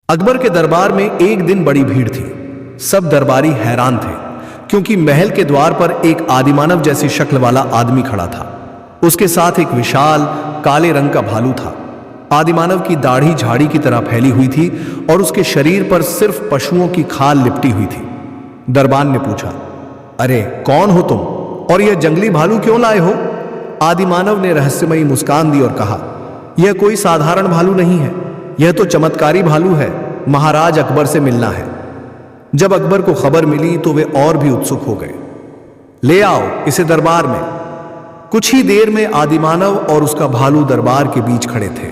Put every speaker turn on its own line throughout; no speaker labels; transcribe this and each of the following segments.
अकबर के दरबार में एक दिन बड़ी भीड़ थी। सब दरबारी हैरान थे क्योंकि महल के द्वार पर एक आदिमानव जैसी शक्ल वाला आदमी खड़ा था। उसके साथ एक विशाल काले रंग का भालू था। आदिमानव की दाढ़ी झाड़ी की तरह फैली हुई थी और उसके शरीर पर सिर्फ पशुओं की खाल लिपटी हुई थी। दरबान ने पूछा, अरे कौन हो तुम और यह जंगली भालू क्यों लाए हो? आदिमानव ने रहस्यमयी मुस्कान दी और कहा, यह कोई साधारण भालू नहीं है, यह तो चमत्कारी भालू है। महाराज अकबर से मिलना है। जब अकबर को खबर मिली तो वे और भी उत्सुक हो गए। ले आओ इसे दरबार में। कुछ ही देर में आदिमानव और उसका भालू दरबार के बीच खड़े थे।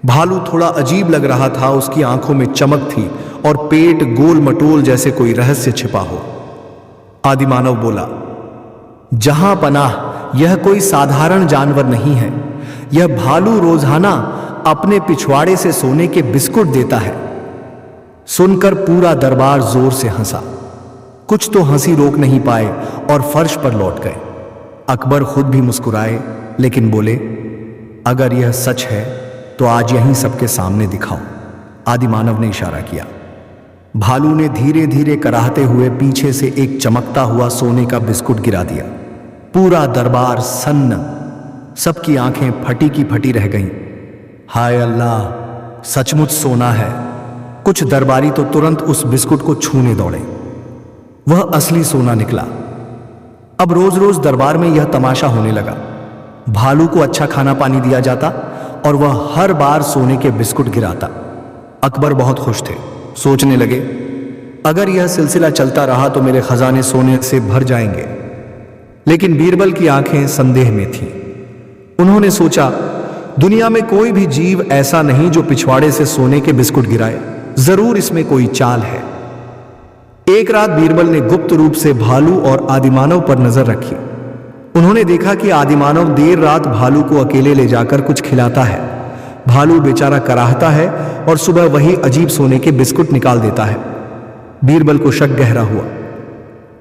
भालू थोड़ा अजीब लग रहा था। उसकी आंखों में चमक थी और पेट गोल मटोल जैसे कोई रहस्य छिपा हो। आदिमानव बोला, जहां पनाह, यह कोई साधारण जानवर नहीं है। यह भालू रोजाना अपने पिछवाड़े से सोने के बिस्कुट देता है। सुनकर पूरा दरबार जोर से हंसा। कुछ तो हंसी रोक नहीं पाए और फर्श पर लौट गए। अकबर खुद भी मुस्कुराए लेकिन बोले, अगर यह सच है तो आज यहीं सबके सामने दिखाओ। आदिमानव ने इशारा किया। भालू ने धीरे धीरे कराहते हुए पीछे से एक चमकता हुआ सोने का बिस्कुट गिरा दिया। पूरा दरबार सन्न, सबकी आंखें फटी की फटी रह गईं। हाय अल्लाह, सचमुच सोना है। कुछ दरबारी तो तुरंत उस बिस्कुट को छूने दौड़े। वह असली सोना निकला। अब रोज रोज दरबार में यह तमाशा होने लगा। भालू को अच्छा खाना पानी दिया जाता और वह हर बार सोने के बिस्कुट गिराता। अकबर बहुत खुश थे। सोचने लगे, अगर यह सिलसिला चलता रहा तो मेरे खजाने सोने से भर जाएंगे। लेकिन बीरबल की आंखें संदेह में थीं। उन्होंने सोचा, दुनिया में कोई भी जीव ऐसा नहीं जो पिछवाड़े से सोने के बिस्कुट गिराए। जरूर इसमें कोई चाल है। एक रात बीरबल ने गुप्त रूप से भालू और आदिमानव पर नजर रखी। उन्होंने देखा कि आदिमानव देर रात भालू को अकेले ले जाकर कुछ खिलाता है। भालू बेचारा कराहता है और सुबह वही अजीब सोने के बिस्कुट निकाल देता है। बीरबल को शक गहरा हुआ।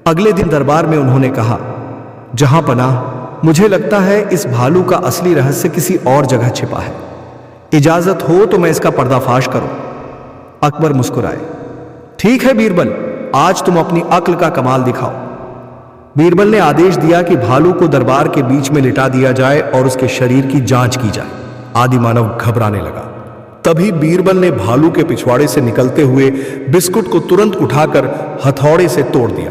अगले दिन दरबार में उन्होंने कहा, जहां पनाह, मुझे लगता है इस भालू का असली रहस्य किसी और जगह छिपा है। इजाजत हो तो मैं इसका पर्दाफाश करूं। अकबर मुस्कुराए। ठीक है बीरबल, आज तुम अपनी अक्ल का कमाल दिखाओ। बीरबल ने आदेश दिया कि भालू को दरबार के बीच में लिटा दिया जाए और उसके शरीर की जांच की जाए। आदिमानव घबराने लगा। तभी बीरबल ने भालू के पिछवाड़े से निकलते हुए बिस्कुट को तुरंत उठाकर हथौड़े से तोड़ दिया।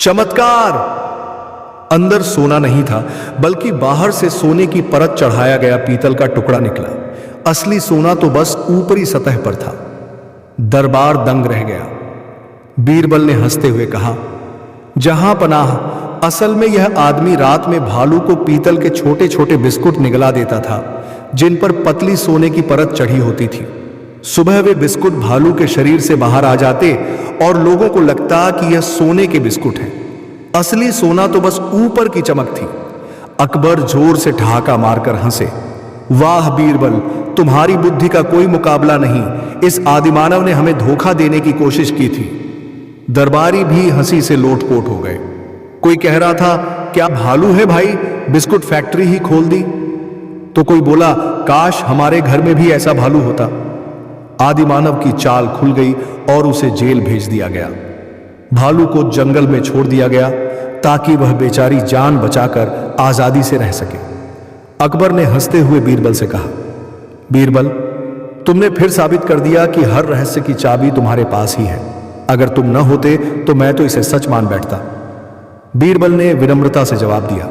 चमत्कार! अंदर सोना नहीं था बल्कि बाहर से सोने की परत चढ़ाया गया पीतल का टुकड़ा निकला। असली सोना तो बस ऊपरी सतह पर था। दरबार दंग रह गया। बीरबल ने हंसते हुए कहा, जहां पनाह, असल में यह आदमी रात में भालू को पीतल के छोटे छोटे बिस्कुट निगला देता था जिन पर पतली सोने की परत चढ़ी होती थी। सुबह वे बिस्कुट भालू के शरीर से बाहर आ जाते और लोगों को लगता कि यह सोने के बिस्कुट हैं। असली सोना तो बस ऊपर की चमक थी। अकबर जोर से ठहाका मारकर हंसे। वाह बीरबल, तुम्हारी बुद्धि का कोई मुकाबला नहीं। इस आदिमानव ने हमें धोखा देने की कोशिश की थी। दरबारी भी हंसी से लोटपोट हो गए। कोई कह रहा था, क्या भालू है भाई, बिस्कुट फैक्ट्री ही खोल दी। तो कोई बोला, काश हमारे घर में भी ऐसा भालू होता। आदिमानव की चाल खुल गई और उसे जेल भेज दिया गया। भालू को जंगल में छोड़ दिया गया ताकि वह बेचारी जान बचाकर आजादी से रह सके। अकबर ने हंसते हुए बीरबल से कहा, बीरबल, तुमने फिर साबित कर दिया कि हर रहस्य की चाबी तुम्हारे पास ही है। अगर तुम न होते तो मैं तो इसे सच मान बैठता। बीरबल ने विनम्रता से जवाब दिया,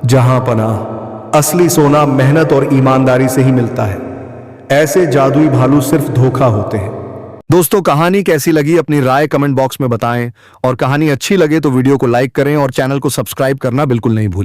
जहां पनाह, असली सोना मेहनत और ईमानदारी से ही मिलता है। ऐसे जादुई भालू सिर्फ धोखा होते हैं। दोस्तों, कहानी कैसी लगी अपनी राय कमेंट बॉक्स में बताएं और कहानी अच्छी लगे तो वीडियो को लाइक करें और चैनल को सब्सक्राइब करना बिल्कुल नहीं भूलें।